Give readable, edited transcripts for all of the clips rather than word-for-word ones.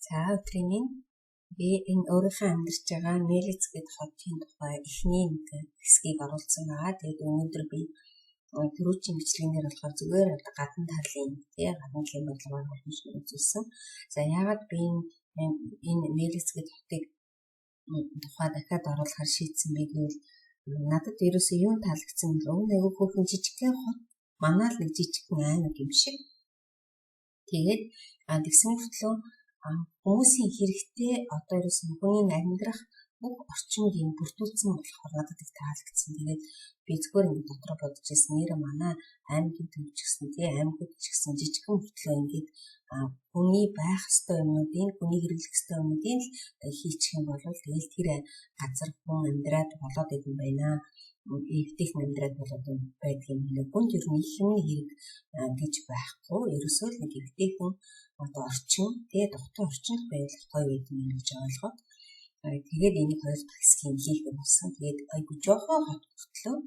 За өдрийн минь би энэ өөрийнхөө амьдарч байгаа Мэлиц гэдэг хотын тухай эхний нэг хэсгийг оруулсан байгаа. Тэгээд өнөөдөр би төрүүчийн бичлэгнээр болохоор зүгээр гадна талын гадна талын бодлогоор үзүүлсэн. За яагаад би энэ Мэлиц гэдэг хотыг тухай дахиад оруулахар шийдсэн бэ гэвэл надад ерөөсөө юу таалагдсан бэ? Айгүй хөөрхөн жижигхэн хот, манай л нэг жижигхэн аймаг юм шиг. Тэгээд тэгсэн мөртлөө хүмүүсийн хэрэгтэй одоо ерөөсөн хүний амьдрах бүх орчмыг бүрдүүлсэн болохоор надад их таалагдсан. Тэгээд би зөвхөн ингэ дотроо бодож ирсэн нэр манай аймгийн төвч гэсэн аймагуд ч гэсэн жижигхэн мөртлөө ингэж хүний байх ёстой юмнуудын, хүний хэрэглэх ёстой юмнуудын хийчих юм бол тэгэл тэр газар хүн амьдраад болоод идэв байна. Эвтэйх амьдраад болоод байдаг юм нэг гүн ер нь их юм хэрэг гэж байхгүй. Ерөөсөө л нэг эвтэйхэн одоо орчин тэгээ дотор орчинд байвал гоё байд юм гэж ойлгоод тэгээд энийг хоёр дахь хэсгийн хийх болсон. Тэгээд айгу жоохон хот хөтлөө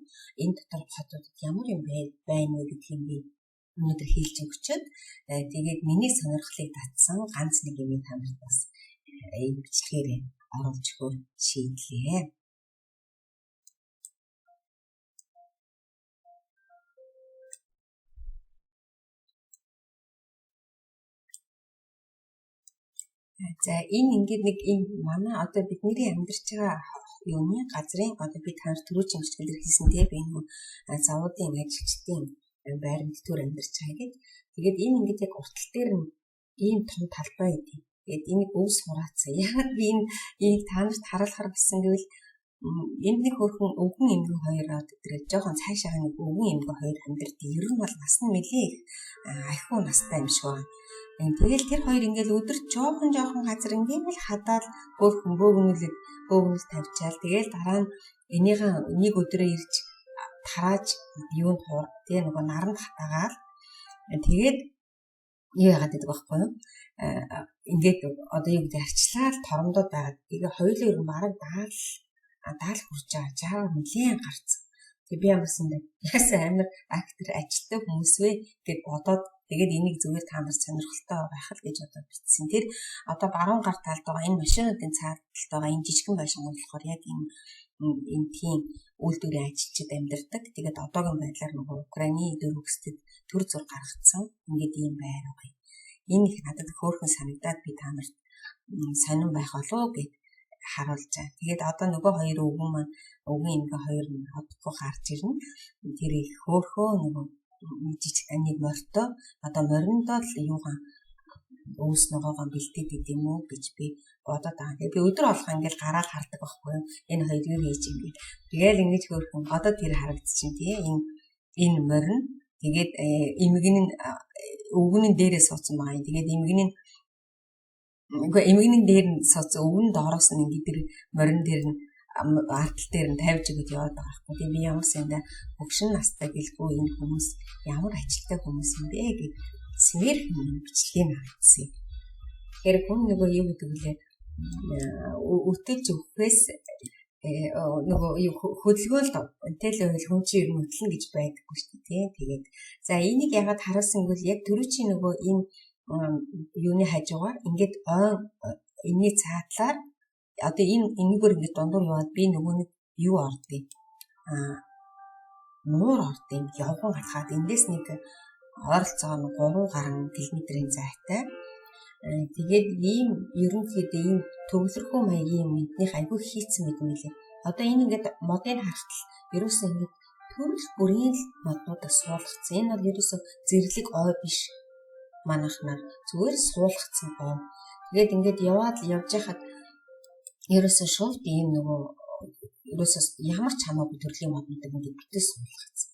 энэ дотор хотуудад ямар юм байна вэ гэдгийг би өнөөдөр хэлж өгчөөд тэгээд миний сонирхлыг татсан ганц нэг юм танд бас энэ бичлэгээр оруулж өгөх шийдлээ. За энэ ингээд нэг энэ манай одоо бидний амьдарч байгаа юуны газрын одоо би танд түрүүчийн бичлэгээр хэлсэн тийм би нэг завуудын ажилчдын байранд төр амьдарч байгаа гэдэг. Тэгээд энэ ингээд яг уртал дээр нь ийм том талбай гэдэг. Тэгээд энийг өв сураацсан. Яагаад би энийг та нарт харуулахар гэсэн гэвэл энд нэг хөрхөн өвгөн эмгэн хоёр одоо жоохон цаашаа нэг өвгөн эмгэн хоёр амьдардаг. Ер нь бол нас нь нэлээ их ахиу настай юм шиг байна. Тэгэл тэр хоёр ингээл өдөр жоохон газар ингээл хадаад бөөгнөл тавьчаал. Тэгэл дараа нь энийг нэг өдрөө ирж тарааж юунд хуур тэгээ нөгөө наранд хатаагаал. Тэгээд юу яагаад гэдэг байхгүй юу? Ингээд одоо юу гэдэг арчлаад торондод байгаад тэгээ хоёулаа ер нь бараг даал хурж байгаа нэлээд гарцсан. Тэг би ямарсан дэ яасан амар актер ажилтдаг хүмүүс вэ гэд бодоод тэгээд энийг зүгээр та нар сонирхолтой байх л гэж одоо бичсэн. Тэр одоо баруун гар талд байгаа энэ машинуудын цаад талд байгаа энэ жижигхэн байшин болохоор яг энэ тийм үйлдвэрийн ажилчид амьдардаг. Тэгээд одоогийн байдлаар нөгөө Украины дөрвөсдөд төр зур гаргацсан. Ингээд ийм байр байгаа. Энэ их надад хөөрхөн санагдаад би та нарт сонирн байх болов гэд харуулж байгаа. Тэгээд одоо нөгөө хоёр өвгөн маань өвгөн ингээ хоёр нь одохгүй харж ирнэ. Тэр их хөөрхөө нөгөө жижиг нэг морьтой одоо мориндоо л юугаан өвс ногоогоо бэлдээд идэм үү гэж би бодоод байгаа. Тэгээд би өдөр болгоо ингээл гараад хардаг байхгүй юу? Энэ хоёр юу хийж юм бэ? Тэгээл ингэж хөөрхөн одоо тэр харагдчихэв тийм энэ морин тэгээд эмгэн өвгөнийн дээрээ суудсан байгаа. Тэгээд эмгэнийн дээр нь суудсан өвгөн доороос нь ингэ тэр морин дээр нь артал дээр нь тавьж өгöd яваад байгаа байхгүй. Тэгээд би ямар сандаа хөгшин настай гэлгүй энэ хүмүүс ямар ажилтай хүмүүс юм бэ гэж смэр бичлэгийг авчихсан. Тэгэхээр хүн нөгөө юу гэдэг вэ? Өтөж өгөхөөс нөгөө хөдөлгөөлд тэл хүн чинь ер нь хөдлөн гэж байдаггүй шүү дээ. Тэгээд за энийг ягаад харуулсан гэвэл яг төрүүчийн нөгөө энэ юуны хажуугаар ингээд энэний цаатлаар одоо энэгээр ингээд дундуур яваад би нөгөө нэг юу ордгийг нуур ордыг явган алхаад эндээс нэг ойролцоогоо 3 гаруй км-ийн зайтай. Тэгээд ийм ерөнхийдөө ийм төвлөрхөө маягийн мэднийх айгүй хийцэн мэт юм лээ. Одоо энэ ингээд модыг харахад ерөөсөө ингээд төрөл бүрийн л модуудыг суулгацсан. Энэ бол ерөөсөө зэрлэг ой биш. Манайхнаар зүгээр суулгацсан ой. Тэгээд ингээд явж байхад ерөөсөө шууд ийм нөгөө ерөөсөө ямар ч хамаагүй төрлийн моднуудыг ингээд битээс суулгацсан.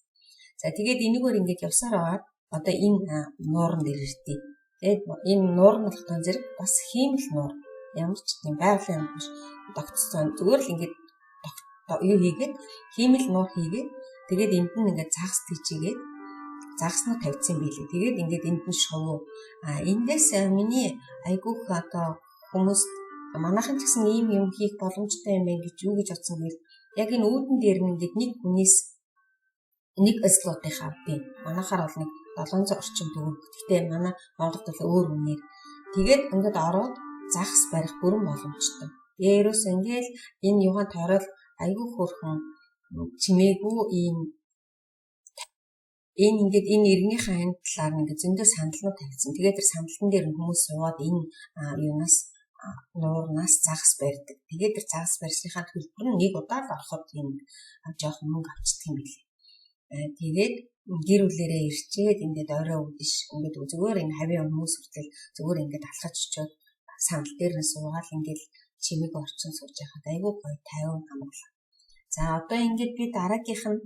За тэгээд энэгээр ингээд явсаар аваад одоо энэ нууран дээр иртээ. Тэгээд энэ нуурын болгон зэрэг бас хиймэл нуур ямар ч тийм байгалийн юм биш. Тогтцсон зүгээр л ингээд юу хийгээд хиймэл нуур хийгээд тэгээд энд нь ингээд загас тийчигээд загснаа тавьчихсан билээ. Тэгээд ингээд энд нь шувуу. Эндээс миний айгүйх одоо хүмүүс манайхан ч гэсэн ийм юм хийх боломжтой юм байна гэж юу гэж бодсон гэвэл яг энэ үүдэн дээр нь ингээд нэг хүнээс нэг слотыг авдیں۔ Манайхаар бол нэг 700 орчим төгрөг. Гэхдээ манай Монголд бол өөр үнээр. Тэгээд ингээд ороод загас барих бүрэн боломжтой. Ерөөс ингээл энэ юугаан тойрол айгүй хөрхөн чимээгүй энэ ингээд энэ иргэнийхээ энэ талаар ингээд зөндөө сандалнууд тавьсан. Тэгээд тэр сандалтан дээр хүмүүс суугаад энэ юунаас нуурнаас загас барьдаг. Тэгээд тэр загас барьсныхаа төлбөр нь нэг удаа л ороход юм жоохон мөнгө авчдаг юм билээ. Тэгээд гэр бүлэрээ ирчээд ингээд орой үдэш ингээд зүгээр энэ хавийн хүмүүс хүртэл зүгээр ингээд алхаж очиод сандал дээр нь суугаад ингээд чимэг орчин сууж байхад айгүй гоё тайван амгалаа. За одоо ингээд би дараагийнх нь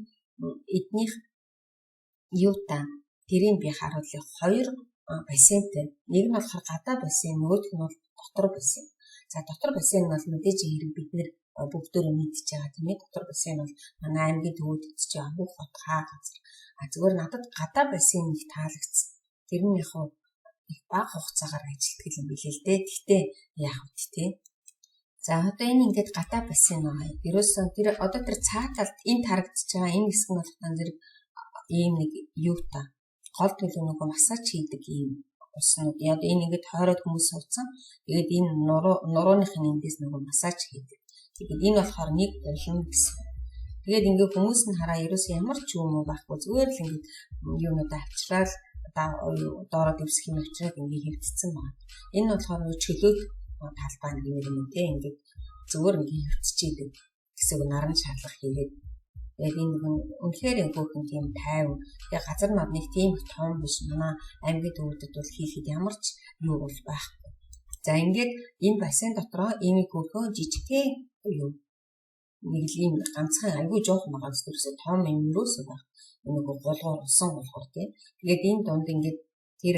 эднийх юута тэрийг би харуулъя. Хоёр бассейнтэй. Нэг нь болохоор гадаа бассейн, нөгөөх нь бол дотор бассейн. За дотор бассейн нь бол мэдээж хэрэг бид нэр бүгдөө мэдчихэж байгаа тийм ээ. Дотор бассейн бол манай аймгийн төвөд идэж байгаа бүх хот хаа газар. Зүгээр надад гадаа бассейн их таалагдсан. Тэр нь яг их бага хугацаагаар ажилтдаг юм билээ л дээ. Гэхдээ яах вэ тийм. За одоо энэ ингээд гадаа бассейн байгаа. Ерөөсөн тэр одоо тэр цааталт энэ тарагдчихж байгаа энэ хэсэг нь болохоор зэрэг ийм нэг юута гол төлөв нөгөө массаж хийдэг ийм уснууд. Яг энэ ингээд хойроод хүмүүс суудсан. Тэгээд энэ нурууныхын эндээс нөгөө массаж хийдэг. Тэгээд энэ болохоор нэг улам гэсэн. Тэгээд ингээд хүмүүс нь хараа ерөөс ямар ч юм уу байхгүй зүгээр л ингээд юунуудаа авчраад доороо дэвсэх юм авчраад ингээд хөвтцсэн байна. Энэ болохоор чөлөөт талбай нэг юм үү те ингээд зүгээр ингээд хөвтчихийдэг гэсэн наран шатлах хийгээд тэгээд энэ үнэхээр хөөхөн тийм тайван. Тэгээд газар над нэг тийм том биш. Манай аймгийн төвөдөд бол хийхэд ямар ч юу бол байхгүй. За ингээд энэ бассейн дотроо ийм хөөхөн жижигхэн юу нэг л ийм ганцхан айгүй жоохон байгаа зүрхсээ том юм юусоо баг. Нэг гулгуур усан болохоор тийм. Тэгээд энэ дунд ингээд тэр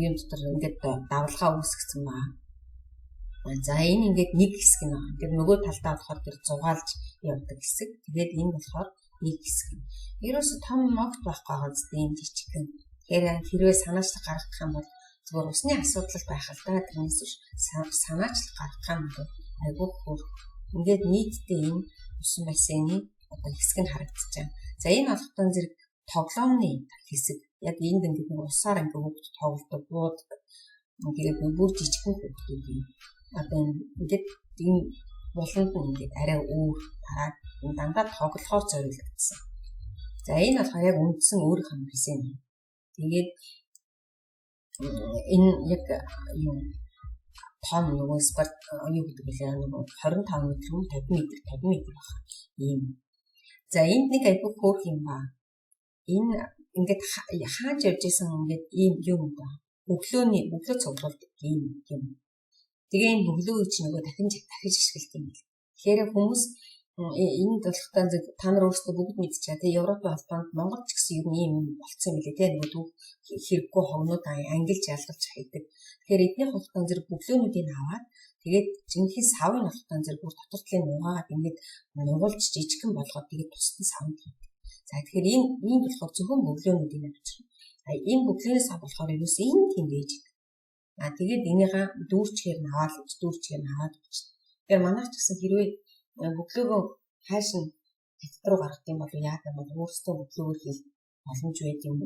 юм дотор ингээд давлгаа үүсгэсэн байна. За энэ ингээд нэг хэсэг нь байна. Тэр нөгөө талдаа болохоор тэр зугаалж явдаг хэсэг. Тэгээд энэ болохоор нэг хэсэг. Ерөөсө том могт байхгүй байгаа зү энэ жижигхэн. Тэгэхээр хэрвээ санаачлах гаргах юм бол зүгээр усны асуудал байх л да. Тэрнээс биш санаачлах гаргах юм бол айгүй хөр. Ингээд нийтдээ энэ усан бассейны одоо хэсэг нь харагдаж байна. За энэ болохтон зэрэг тоглоомны хэсэг. Яг энд ингээд усаар ингээд хөвгт тоглодог бууддаг. Тэгээд бүр жижигхэн хөвгтүүд юм. Одоо ингээд энэ болонд нь ингээд арай өөр тараад дандаа тоглохоор зориулагдсан. За энэ болохоор яг үндсэн өөрийнх нь бассейн. Тэгээд энэ яг юм том нөгөө спорт юу гэдэг вэ? Нөгөө 25 м, 50 м байх. Ийм. За энд нэг айгүй хөөх юм ба. Энэ ингээд хааж явж исэн ингээд ийм юм ба. Өглөө цуглуулдаг ийм юм. Тэгээ энэ бөглөө чинь нөгөө дахиж ашиглах юм бэл. Тэгэхээр хүмүүс энэ толгойн та нар өөрсдөө бүгд мэдчихэе. Тэгээ Европын холбоонд Монгол ч гэсэн юм ийм болцсон юм билээ. Тэгээ нөгөө хэрэггүй хогнууд ангилж ялгаж хайдаг. Тэгэхээр эдний холбоонд зэрэг бөглөөнүүдийг аваад тэгээд жинхэнэ савын холбоонд зэрэг бүр дотор талын нугаагаад ингээд нугуулж жижигхэн болгоод тэгээд тусдан савнд хийдэг. За тэгэхээр энэ болохоор зөвхөн бөглөөнүүдийг авчирна. Энэ бөглөөний сав болохоор ерөөс энэ тийм байж идэг. Тэгээд энийгээ дүүрчээр наваад өгч. Тэгэхээр манайх ч гэсэн хэрвээ бөглөөгөө хайшин хятад руу гаргах юм бол яах юм бол өөрсдөө бөглөөгөө хийх боломж байд юм.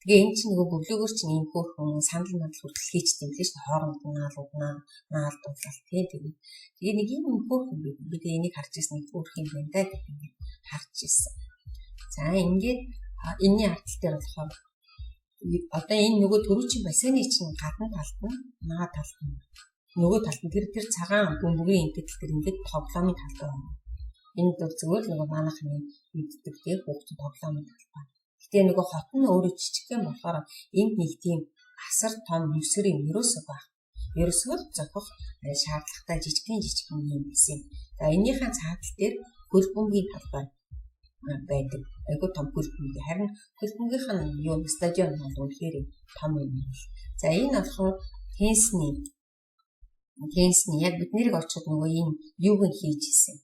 Тэгээ энэ чинь нөгөө бөглөөгөр чинь ийм хөөрхөн сандал хүртэл хийчихдээ юм лээ шүү дээ. Хооронд наалдуулаад тэгээ нэг ийм хөөрхөн бид энийг харж ирсэн нэг хөөрхөн юм байна да гэдэг харж ирсэн. За ингээд энэний ардтал дээр болохоор одоо энэ нөгөө төрүүчийн бассейны чинь гадна талд нь наа талд нь нөгөө талд нь тэр цагаан бөмбөгийн энтгэл тэр ингээд тоглоомын талд байна. Энэ бол зөвхөн нөгөө манайхны мэддэг тийм хүүхдийн тоглоомын тал ба. Гэтэ нөгөө хот нь өөрөө жижигхэн болохоор энд нэг тийм асар том нүсгэр юм ерөөсөө баг. Ерөөсөө л зохих шаардлагатай жижигхэн юм гэсэн. За энийхэн цаатал дээр хөл бөмбөгийн талбай байдаг. Айгуу том хөл бөмбөг. Харин хөл бөмбөгийнх нь юу стадион бол үнэхээр том юм. За энэ болохоор тенсний яг бид нэрийг очиход нөгөө энэ юуг нь хийж исэн.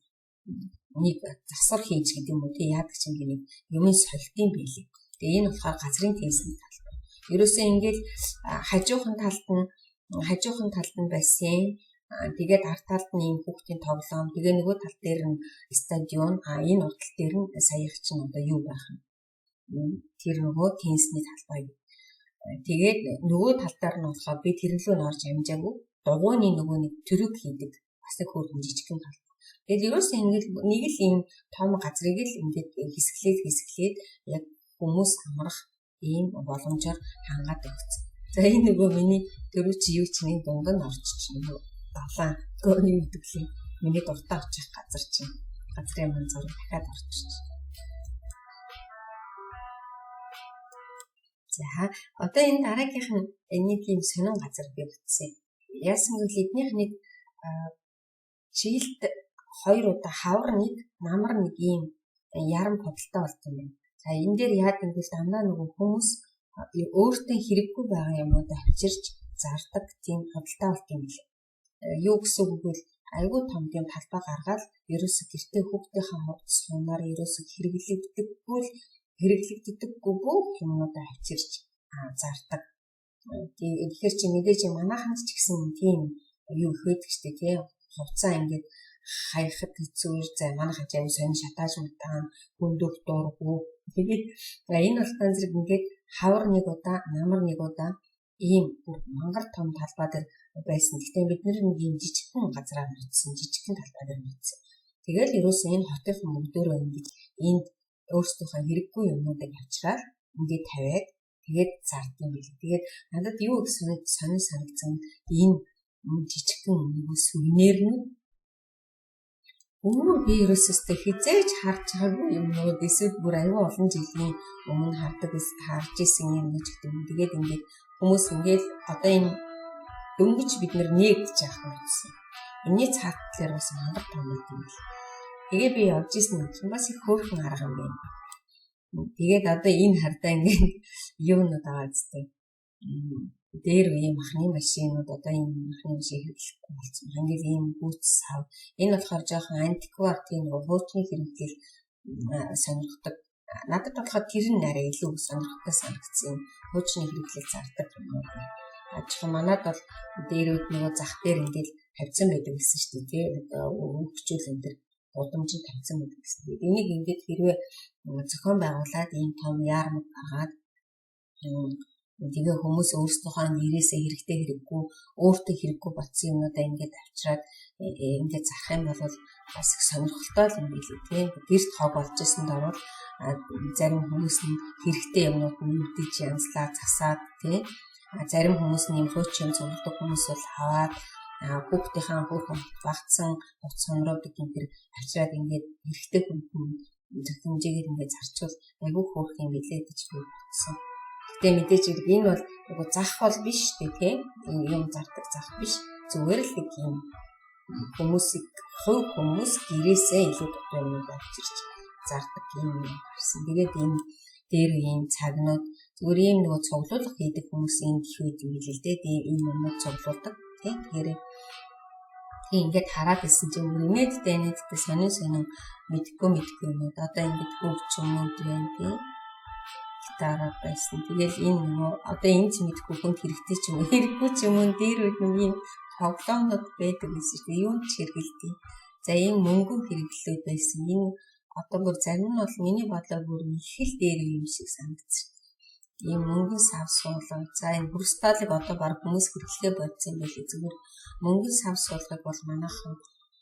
Нэг засвар хийж гэдэг юм уу тий яадаг чинь нэг юмын солилтын байлээ. Тэгээ энэ болохоор газрын тенсний талбай. Ерөөсөө ингээд хажуухан талд нь бассейн, тэгээд ард талд нь ийм хүүхдийн тоглоом, тэгээ нөгөө тал дээр нь стадион, энэ уртал дээр нь саях чинь одоо юу байх юм. Тэр нөгөө тенсний талбай. Тэгээд нөгөө тал дээр нь болохоор би тэрнлөө орж амжаагүй дугуйны нөгөө нэг төрөг хийдэг бас нэг хөөрхөн жижигхэн талбай. Тэгээд ерөөсөө ингээд нэг л ийм том газрыг л ингээд хэсглээд яг хүмүүс амрах ийм боломжоор хангаад өгсөн. За энэ нөгөө миний төрөв чи юу чинь дунд нь орчих чинь далаа гооны мэдглийн миний дуртай очих газар чинь газрын манзар дахиад орчих. За одоо энэ дараагийнх нь нэг юм сонин газар би утсан. Яасан гэвэл эднийх нэг чийлд 2 удаа хавар нэг намар нэг ийм ярам худалдаа болт юм байна. За энэ дээр яад гэвэл дандаа нөгөө хүмүүс өөртөө хэрэггүй байгаа юмудаа авчирч зардаг тийм худалдаа болт юм билээ. Юу гэсэн үг вэ? Айгүй том тийм талбай гаргаад ерөөсө гэртээ хүүхдийнхээ хувцснаар ерөөсө хэрэглэгддэггүй бүх юмудаа авчирч зардаг. Тэгэхээр чи мэдээж манайханд ч гэсэн тийм юу хөдөг штэ тий. Хувцаа ингээд хайхад хэцүүр за манайхан ч аягүй сонь шатааж мутаан хөндөх дуургүй. Тэгээд энэ болтон зэрэг ингээд хавар нэг удаа, намар нэг удаа ийм мангар том талбай дээр байсан. Гэхдээ бид нэг ийм жижигхэн газраар нутсан, жижигхэн талбай дээр нутсан. Тэгээд ерөөсөө энэ хотын мөнгөөр ингээд энд өөрсдийнхөө хэрэггүй юмнуудыг авчраад ингээд тавиад тэгээд зардсан билээ. Тэгээд надад юу их сонир санагдсан энэ жижигхэн нэг сүрнээр нь би ерөөсөө хизээж харж байгаагүй юмнууд эсвэл бүр аюу олон жилийн өмнө харж исэн юм гэж гэдэг юм. Тэгээд ингээд хүмүүс ингээд одоо энэ дөнгөж бид нэгдэж авах юм гэсэн. Энийний цаат талаар бас мангар том юм л. Тэгээ би явж исэн юм бас их хөөрхөн арга юм байна. Тэгээд одоо энэ хардаа ингээд юунууд байгаа зү. Дээр үе махны машинууд одоо энэ махны машин хэрэглэхгүй болсон. Ингээд ийм бүүц сав. Энэ болохоор жоохон антиквар тийм хуучны хэрэглэл сонирхдаг. Надад болохоор тэр нь арай илүү сонирхолтой санагдсан. Хуучны хэрэглэл зардаг юм уу. Ажиг манад бол дээрүүд нөгөө зах дээр ингээд тавьсан байдаг гэсэн шүү дээ. Одоо хөгжүүл энэ төр удамжид тавьсан байдаг гэсэн. Энийг ингээд хэрвээ зохион байгуулад ийм том яармаг гаргаад тэгээ хүмүүс өөрсдийнхөө нэрээсээ хэрэгтэй хэрэггүй өөртөө хэрэггүй батсан юмудаа ингээд авчираад ингээд зарах юм бол бас их сонирхолтой юм билээ тийм. Гэрт хог болж ирсэнд орвол зарим хүмүүс нь хэрэгтэй юмнууд нь мэдээж янзлаа засаад тийм. Зарим хүмүүс нь юм хууч юм зурдаг хүмүүс бол хаваад хүүхдийнхээ хөөрхөн багцсан утас сонирхдаг юм тэр авчираад ингээд хэрэгтэй хүн зөвхөнжигээр ингээд зарчвал айгүй хөөрх юм билээ гэж би бодсон. Гэтэ мэдээж энэ бол нөгөө зах бол биш үү тийм юм зардаг зах биш зүгээр л нэг юм хүмүүсийг хувь хүмүүс гэрээсээ илүү дутуу юм авчирч зардаг юм гарсан. Тэгээд энэ дээр ийм цагнууд зүгээр ийм нөгөө цуглуулга хийдэг хүмүүсийн төвд юм билээ л дээ. Энэ юмнууд цуглуулдаг тийм тэгэхээр ингээд хараад ирсэн чинь нээдтэй сонин мэдгүй юмуд одоо ингээд хөгч юмуд байна тийм дараа байсан. Тэгэл энэ нөгөө одоо энэ ч мэдхгүй хүнд хэрэгтэй ч юм уу хэрэггүй ч юм уу дээр үгүй юм тоглоомнууд байдаг гэсэн чинь юу ч хэрэгэлдэг. За ийм мөнгөн хэрэглэлүүд байсан. Энэ одоо бүр зарим нь бол миний бодлоор бүр их л дээр юм шиг санагдсан. Ийм мөнгөн сав суулга. За энэ бүрсталыг одоо баг хүмүүс хэрэглэхээ бодсон юм байл зүгээр мөнгөн сав суулгыг бол манайхан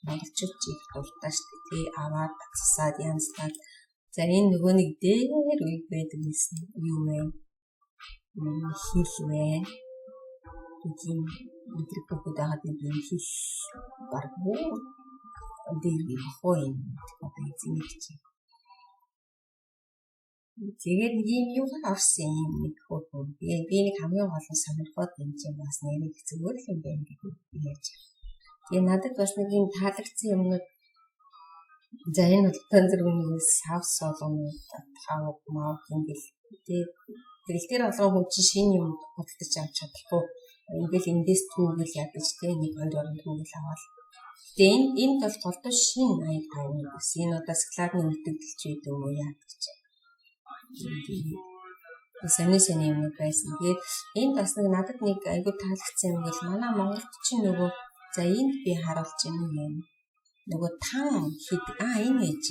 монголчууд их дуртай шүү дээ. Аваад засаад янзлаад за энэ нөгөө нэг дээр үе байдаг гэсэн юу вэ? Хил вэ? Тийм мэдрэг бүгд байгаа юм хил баг бүр дээр бахоо юм одоо эзэмч. Тэгээд ийм юу авсан юм нэг хөөхгүй. Тэгээд би нэг хамгийн гол нь сонирхоод юм чинь бас нэрийг зүгээр л юм байна гэдэг яаж. Тэгээд надад бас нэг юм таалагдсан юмнууд за энэ бол тэнцэрүүний сав солонгод тавг мав ингээл тэгэл тэр болгоо хүн чинь шинэ юм худалдаж авч чадахгүй. Ингээл эндээс түүгэл ядаж тийм 1-2 орон түүгэл аваад. Тэгээд энэ бол голдоо шинэ аяг тавна гэсэн. Энэ удаа складны үлдэгдэлч үйд юм уу яа гэж. Сэний юм байсан. Тэгээд энэ бас нэг надад нэг айгуу таалагдсан юм бол манай Монголд чинь нөгөө за энд би харуулж юм нөгөө тан хэд энэ ээж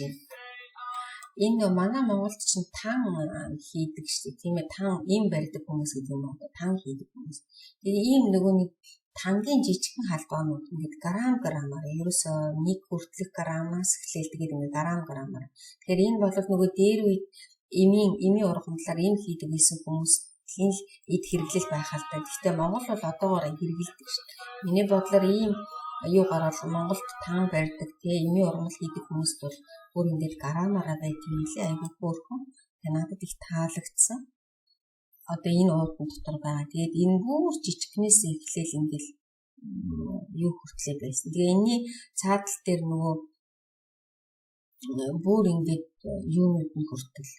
энэ манай Монголд чинь тан хийдэг шүү дээ тийм ээ тан ийм барьдаг хүмүүс гэдэг юм уу тан хийдэг хүмүүс. Тэгээ ийм нөгөө нэг тангийн жижигхэн халдваанууд ингээд грамаар ерөөсөө 1 хүртэлх граммаас эхлээл тэгээд ингээд грамаар. Тэгэхээр энэ бол нөгөө дээр үед эмийн ургамлаар эм хийдэг гэсэн хүмүүсийн эд хэрэглэл байх алтай. Гэхдээ Монгол бол одоогоор хэрэгэлдэг шүү дээ. Миний бодлоор ийм юугаар бол Монголд таан барьдаг тий эмийн ургамал хийдэг хүмүүст бол бүр ингээд грамаараа байдаг юм лээ. Айгүй хөөрхөн. Тэгээд надад их таалагдсан. Одоо энэ уудын дотор байгаа. Тэгээд энэ бүр жижигнээс эхлээл ингээд юу хүртлээ байсан. Тэгээ энэний цаадал дээр нөгөө бүр ингээд юунууд нь хүртэл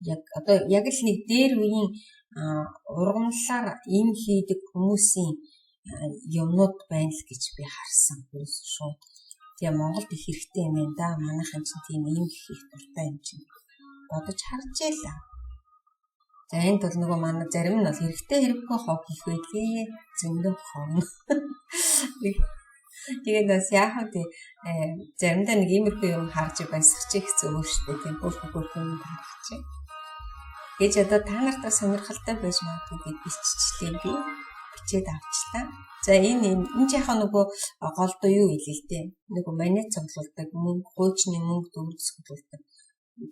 яг л нэг дээр үеийн ургамлаар эм хийдэг хүмүүсийн юмнууд байна л гэж би харсан. Тэрс шууд. Тэгээ Монголд их хэрэгтэй юм байна да. Манайхан чинь тийм эм хийх дуртай юм чинь бодож харж ялаа. За энд бол нөгөө манай зарим нь бол хэрэггүй хог хийх байлээ. Зөндөө хог. Тэгээд бас яах вэ? Заримдаа нэг иймэрхүү юм харж байсах чи хэцүү шүү дээ. Тийм хөөрхөн юм харах чи. Гэж одоо та нартай сонирхолтой байж магадгүй гэж биччихлээ би. Бичээд авчлаа. За энэ ч яхаа нөгөө голдоо юу хэлээ л дээ. Нөгөө монет цуглуулдаг, мөнгө, хуучны мөнгө төгрөсгөлдөг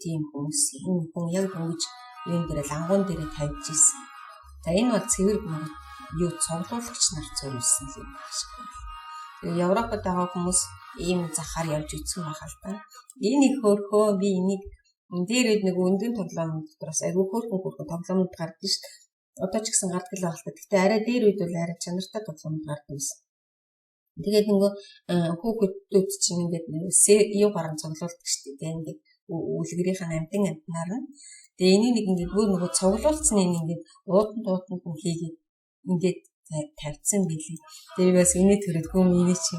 тийм хүмүүс. Энэ хүн яг ингэж юун дээр лангуун дээр тавьж ирсэн. За энэ бол цэвэр юу цуглуулагч нар зориулсан юм байна шиг байна. Европод байгаа хүмүүс ийм захаар явж үзсэн байх л да. Энэ их хөөрхөө би энийг дээр нэг өндгийн тоглоом дотроос айгүй хөөрхөн тоглоомд гардаг шүү дээ. Одоо ч гэсэн гардаг л байна. Гэхдээ арай дээр үед бол арай чанартай тоглоомд гардаг юмсан. Тэгээд нөгөө хүүхдүүд чинь ингээд юу гарan цуглуулдаг шүү дээ. Ингээд үлгэрийнх нь амтнаар нь. Тэгээ энийг нэг ингээд нөгөө цуглуулсан нь ингээд ууданд нь хийгээд ингээд тавьсан билий. Тэр бас энэ төрөдгөө миний чи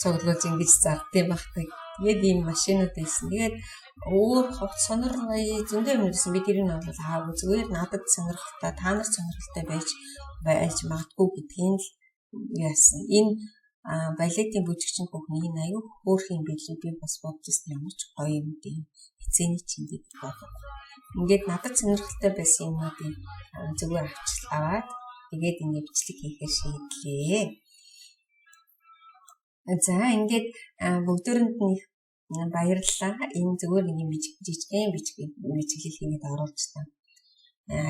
цуглуулж ингэж зардсан багтаг. Тэгээд ийм машинууд байсан. Тэгээд өөр ховц сонор зөндөө юм байсан. Би тэрийг нь бол аагүй зүгээр надад сонирхолтой, та нар сонирхолтой байж магадгүй гэдгийг л яасан. Энэ балетийн бүжигчин бүхний энэ аюу хөөх юм билий. Би бас бодчихсон ямар ч гоё юм дээ. Хизээний чинь гэж бодлоо. Ингээд надад сонирхолтой байсан юмнуудыг зүгээр аваад тэгээд ингээд бичлэг хийхээр шийдлээ. За ингээд бүгдөөрэнд нь баярлалаа. Энэ зүгээр нэг жижигхэн бичлэг хийгээд оруулж та.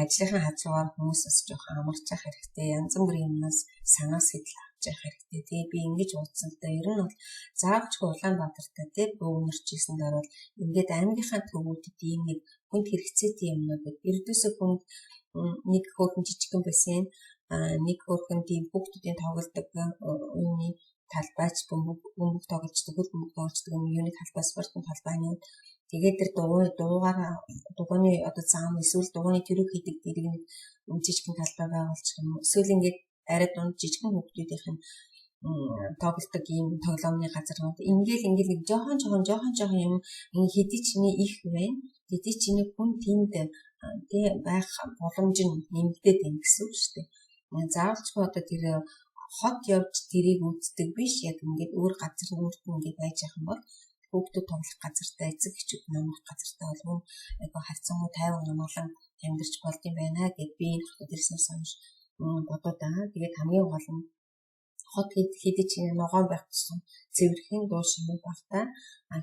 Ажлынхаа хажуугаар хүмүүсээс жоохон амарч явах хэрэгтэй. Янз бүрийн юмнаас санаа сэтэл авч явах хэрэгтэй. Тэгээ би ингэж уудсантай ер нь бол заавчгүй Улаанбаатартай тий бөөгнөрч ирсэн дараа ингээд аймгийнхаа төвүүдэд ийм нэг хүнд хэрэгцээтэй юмнууд ердөөсөө хүнд нэг хөөрхөн жижигхэн байсан. Нэг хөөрхөн тийм хүүхдүүдийн тоглодог үений талбайч бөмбөг тоглолцдог, бөмбөг тоглолцдог юуны талбай, спортын талбайны тэгээд тэр дугууны одоо зам эсвэл дугууны төрөг хийдэг дэрэг нэг жижигхэн талбай байгуулчих юм. Эсвэл ингээд арай дунд жижигхэн хүүхдүүдийнх нь тоглолдог ийм тоглоомны газар ингээл нэг жоохон юм хэдий чиний их байна. Хэдий чиний хүн тиймд тий байх боломж нь нэмэгдээд байна гэсэн үг шүү дээ. Заавалчгүй одоо тэр хот явж тэрийг үздэг биш. Яг ингээд өөр газар нүрт ингээд байж байгаа юм бол хүүхдүүд тоглох газартай, эцэг эхчүүд намрах газартай болгон айгаа хайцангуу тайван амгалан амьдарч болд юм байна гэд би энэ хотод ирснээр санаж бодоод байгаа. Тэгээд хамгийн гол нь хот хэдий чинь ногоон байх гэсэн цэвэрхэн дуу шимэг багтаа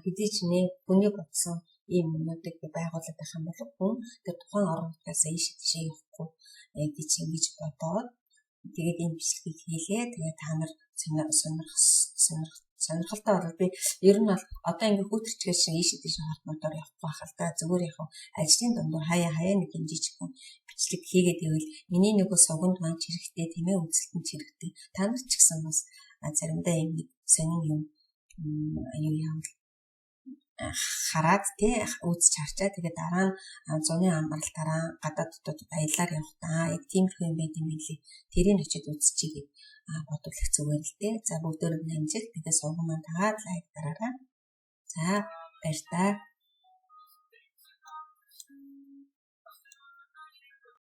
хэдий чинь хүний бодсон ийм юмнуудыг байгуулад байх юм бол хүн тэр тухайн орнотоос ийшээ явахгүй гэж ингэж бодоод тэгээд энэ бичлэгийг хийлээ. Тэгээд та нар сонирхолтой бол би ер нь бол одоо ингэ хүүтэрчгээ шиг ийшээ тийш хортнуудаар явахгүй байх л да. Зүгээр яг ажлын дундуур хаяа нэг юм жижигхэн бичлэг хийгээд ивэл миний нөгөө суганд маань хэрэгтэй тийм ээ үзэлтэнд хэрэгтэй. Та нар ч гэсэн бас заримдаа юм сонин юм яам хараад тий үзэж харчаа. Тэгээд дараа нь зуны амралтаараа гадаад дотоод аяллаар явахдаа яг тийм их юм байт юм билий. Тэрийг очиод үзчихье гэж бодвол их зүгээр л дээ. За бүгдөө амжилт. Тэгээд сувг маань тагаад лайк дараарай. За баяр таа.